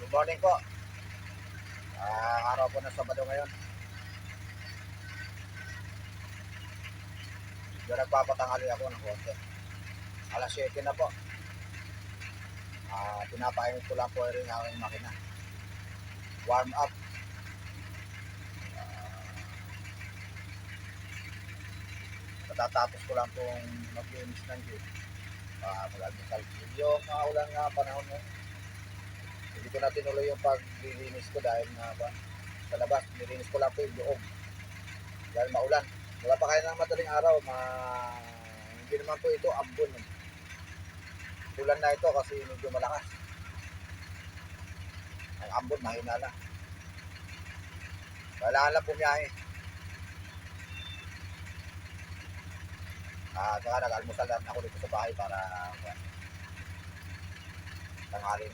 Good morning po. Araw po ng Sabado ngayon. Doon nagpapatanghali ako ng konti. Alas 7 na po. Pinapainit ko lang po rin ang aking makina. Warm up. Matatapos ko lang pong maglinis ng gate. Mag-almusal. Yung ulan nga panahon ngayon. Hindi ko na tinuloy yung paglilinis ko dahil sa labas, nilinis ko lang po yung loob. Dahil maulan. Wala pa kayo ng madaling araw, hindi naman po ito ambon. Ulan na ito kasi medyo malakas. Ang ambon, mahina lang. Kailangan lang pumiyahe. Saka nag-almusal lang ako dito sa bahay para tanghali